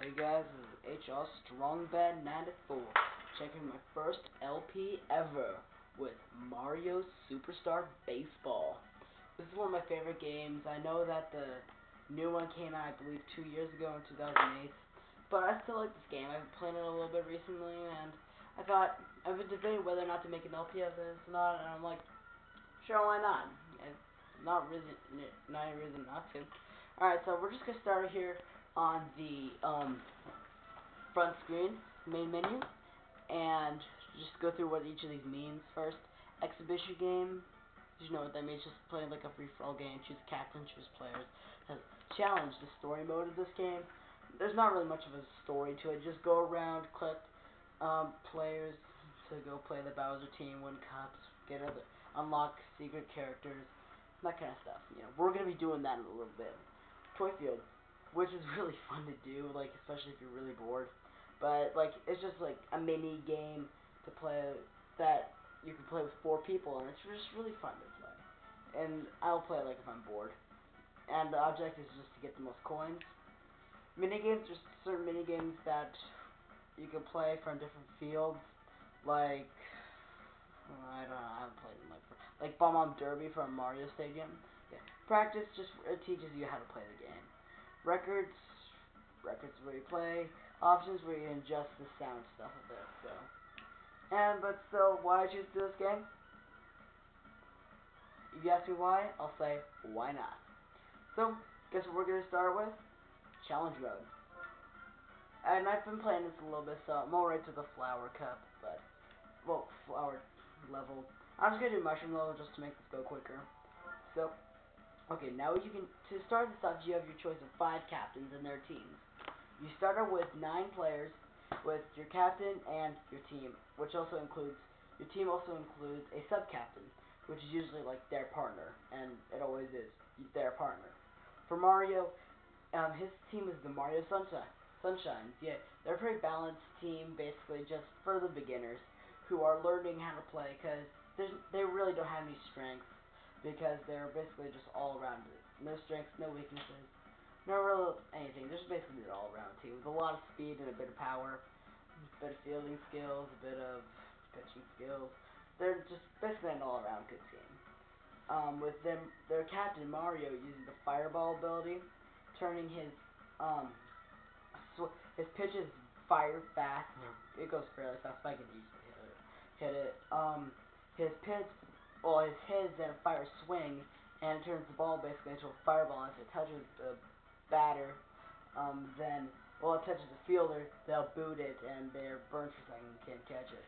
Hey guys, this is HR Strongbad94, checking my first LP ever with Mario Superstar Baseball. This is one of my favorite games. I know that the new one came out, I believe, 2 years ago in 2008, but I still like this game. I've been playing it a little bit recently, and I've been debating whether or not to make an LP of this or not, and I'm like, sure, why not? It's not any reason not to. Alright, so we're just gonna start here on the front screen, main menu, and just go through what each of these means first. Exhibition game, you know what that means, just playing like a free-for-all game, choose captain, choose players. Challenge, the story mode of this game. There's not really much of a story to it, just go around, collect players to go play the Bowser team, win cups, unlock secret characters, that kind of stuff. You know, we're gonna be doing that in a little bit. Toy Field, which is really fun to do, like especially if you're really bored. But like it's just like a mini game to play that you can play with 4 people, and it's just really fun to play. And I'll play like if I'm bored. And the object is just to get the most coins. Mini games, there's certain mini games that you can play from different fields, like I don't know, I haven't played them like Bomb Derby from Mario Stadium. Yeah. Practice just it teaches you how to play the game. Records where you play. Options where you adjust the sound stuff a bit. So why I choose this game? If you ask me why, I'll say why not. So guess what we're gonna start with? Challenge mode. And I've been playing this a little bit, so I'm alright to the flower cup, but flower level. I'm just gonna do mushroom level just to make this go quicker. So, okay, now to start this off, you have your choice of 5 captains and their teams. You start out with 9 players with your captain and your team, which also includes, your team also includes a sub-captain, which is usually like their partner, and it always is their partner. For Mario, his team is the Mario Sunshines. Yeah, they're a pretty balanced team, basically just for the beginners who are learning how to play, because they really don't have any strengths, because they're basically just all around it. No strengths, no weaknesses, no real anything. They're just basically an all around team with a lot of speed and a bit of power, a bit of fielding skills, a bit of pitching skills. They're just basically an all around good team. With their captain Mario using the Fireball ability, turning his pitches fire fast. It goes fairly fast. If I can easily hit it. His pitch, then a fire swing, and it turns the ball basically into a fireball. And if it touches the batter, then it touches the fielder, they'll boot it, and they're burned for a second and can't catch it.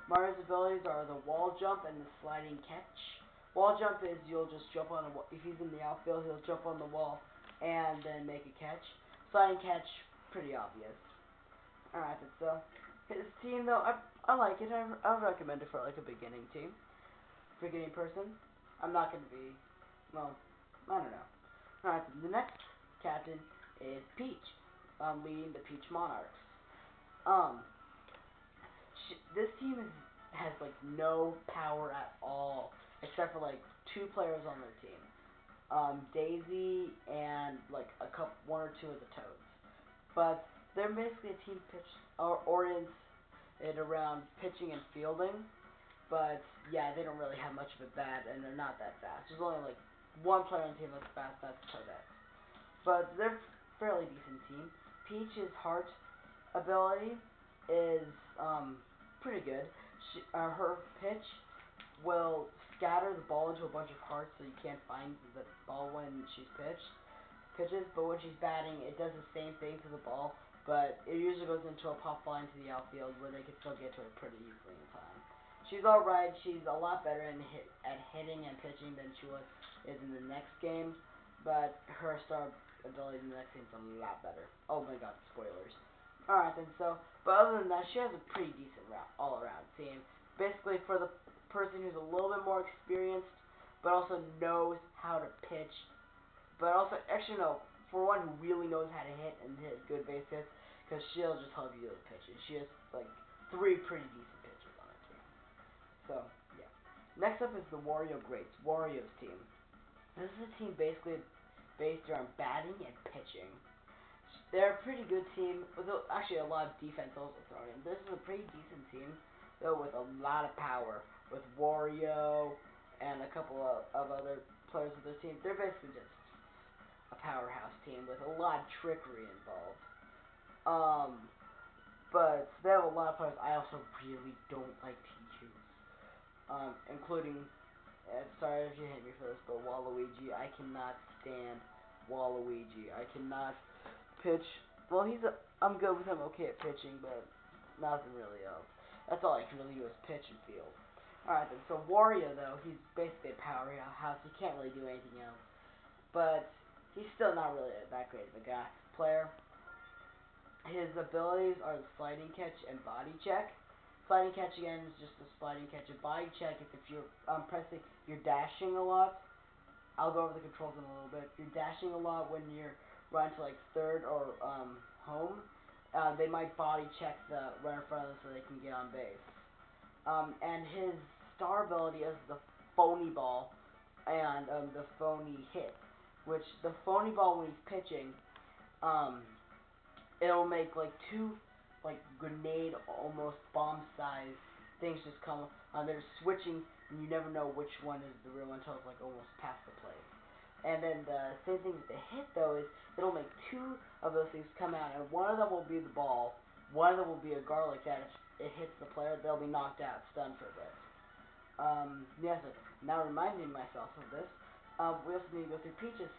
Mario's abilities are the wall jump and the sliding catch. Wall jump is you'll just jump on the wall. If he's in the outfield, he'll jump on the wall and then make a catch. Sliding catch, pretty obvious. Alright, so his team though, I like it. I would recommend it for like a beginning team. Beginning person. I'm not gonna be, well, I don't know. Alright, so the next captain is Peach, leading the Peach Monarchs. This team has like no power at all, except for like 2 players on their team. Daisy and like one or two of the Toads. But they're basically a team oriented around pitching and fielding. But yeah, they don't really have much of a bat, and they're not that fast. There's only like 1 player on the team that's fast, that's Toadette. But they're a fairly decent team. Peach's heart ability is pretty good. Her pitch will scatter the ball into a bunch of hearts so you can't find the ball when she's pitches, but when she's batting, it does the same thing to the ball, but it usually goes into a pop fly into the outfield where they can still get to it pretty easily in time. She's alright. She's a lot better at hitting and pitching than she is in the next game, but her star ability in the next game is a lot better. Oh my god, spoilers. Alright then, but other than that, she has a pretty decent all-around team. Basically, for the person who's a little bit more experienced, but also knows how to pitch, but also, actually no, for one who really knows how to hit and hit good base hits, because she'll just help you with pitches. She has like 3 pretty decent pitchers on her team. So, yeah. Next up is the Wario Greats, Wario's team. This is a team basically based around batting and pitching. They're a pretty good team, with actually a lot of defense also thrown in. This is a pretty decent team, though, with a lot of power. With Wario and a couple of other players of their team, they're basically just a powerhouse team with a lot of trickery involved. Um, but they have a lot of players I also really don't like to use. Including, sorry if you hate me for this, but Waluigi. I cannot stand Waluigi. I cannot pitch. Well, I'm good with him. Okay at pitching, but nothing really else. That's all I can really do is pitch and field. Alright then, so Wario though, he's basically a powerhouse. He can't really do anything else. But he's still not really that great of a guy player. His abilities are the sliding catch and body check. Sliding catch again is just a sliding catch. A body check is if you're you're dashing a lot. I'll go over the controls in a little bit. If you're dashing a lot when you're running to like third or home, they might body check the runner in front of them so they can get on base. And his star ability is the phony ball and the phony hit, which the phony ball when he's pitching, um, it'll make like two like grenade almost bomb size things just come on. They're switching and you never know which one is the real one until it's like almost past the plate. And then the same thing with the hit though is it'll make two of those things come out and one of them will be the ball, one of them will be a garlic that if it hits the player they'll be knocked out, stunned for a bit. Yes, now reminding myself of this, we also need to go through Peach's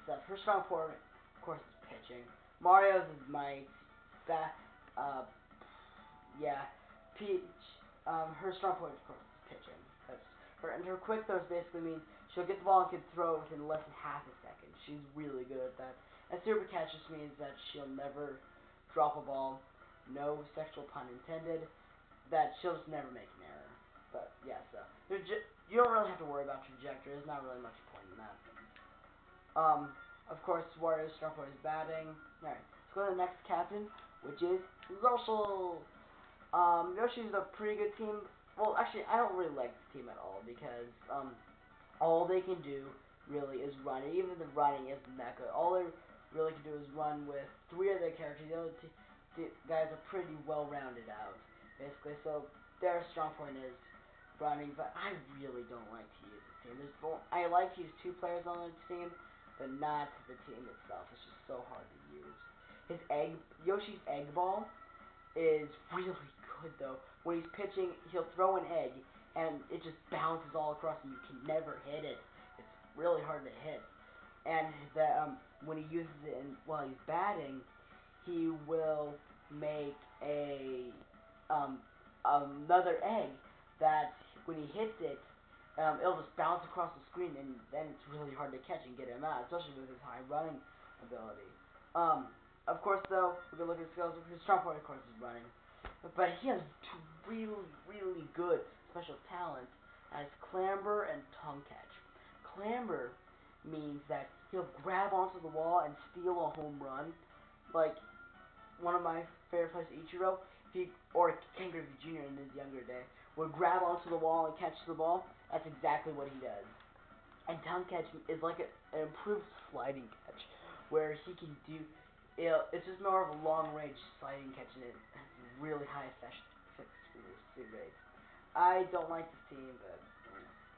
stuff. Her strong point, of course, is pitching. Mario's is my back, yeah, Peach, her strong point, of course, is pitching. That's her, and her quick throws basically mean she'll get the ball and can throw it within less than half a second. She's really good at that. And super catch just means that she'll never drop a ball, no sexual pun intended, that she'll just never make an error. But yeah, so you don't really have to worry about trajectory. There's not really much point in that. Of course, Warrior's strong point is batting. All right, let's go to the next captain, which is Yoshi. Yoshi's a pretty good team. Well, actually, I don't really like this team at all because all they can do really is run. And even the running isn't that good. All they really can do is run with three of their characters. The other guys are pretty well rounded out, basically. So their strong point is running, but I really don't like to use this team. I like to use two players on the team, but not the team itself. It's just so hard to use. Yoshi's egg ball is really good though. When he's pitching, he'll throw an egg, and it just bounces all across, and you can never hit it. It's really hard to hit. And when he uses it while he's batting, he will make another egg that when he hits it, it'll just bounce across the screen, and then it's really hard to catch and get him out, especially with his high running ability. Of course, though, we're gonna look at his skills. His strong point, of course, is running, but he has two really good special talents as clamber and tongue catch. Clamber means that he'll grab onto the wall and steal a home run, like one of my favorite players, Ichiro, or Ken Griffey Jr. in his younger day, would grab onto the wall and catch the ball. That's exactly what he does. And tongue catch is like an improved sliding catch, where he can do. It's just more of a long range sliding catch, and it has really high efficiency rates. I don't like this team, but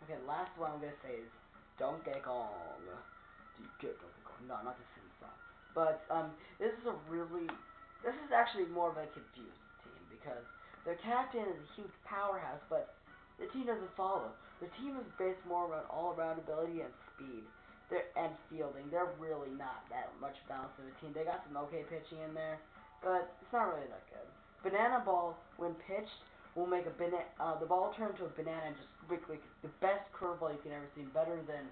okay. Last one I'm gonna say is Donkey Kong. Do you get Donkey Kong? No, not the theme song. But this is this is actually more of a confused team because their captain is a huge powerhouse, but the team doesn't follow. The team is based more around all-around ability and speed. And fielding. They're really not that much balanced in the team. They got some okay pitching in there, but it's not really that good. Banana ball, when pitched, will make the ball turn into a banana and just quickly the best curveball you can ever see, better than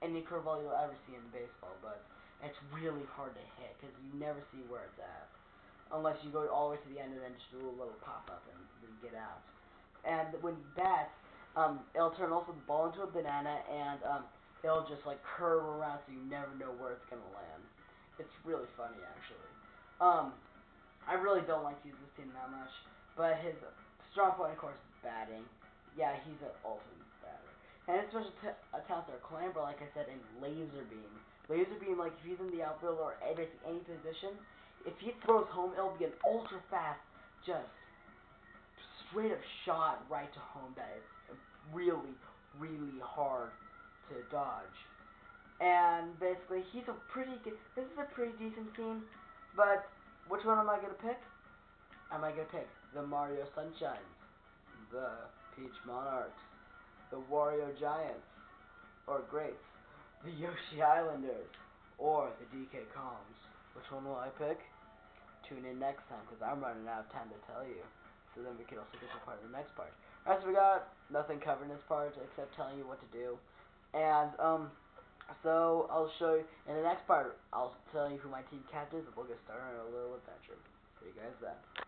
any curveball you'll ever see in baseball. But it's really hard to hit because you never see where it's at, unless you go all the way to the end and then just do a little pop up and then get out. And when you bat, it'll turn also the ball into a banana and it'll just like curve around so you never know where it's gonna land. It's really funny actually. I really don't like to use this team that much, but his strong point of course is batting. Yeah, he's an ultimate batter. And his special talents are clamber, like I said, and laser beam. Laser beam, like if he's in the outfield or any position, if he throws home, it'll be an ultra fast, just straight up shot right to home that is really, really hard to dodge. And basically, he's a pretty good. This is a pretty decent team, but which one am I gonna pick? Am I gonna pick the Mario Sunshines, the Peach Monarchs, the Wario Giants, or Greats, the Yoshi Islanders, or the DK Calms? Which one will I pick? Tune in next time, because I'm running out of time to tell you. So then we can also get to part of the next part. Alright, so we got nothing covered in this part except telling you what to do. And, so I'll show you, in the next part, I'll tell you who my team captain is, and we'll get started on a little adventure. See you guys then.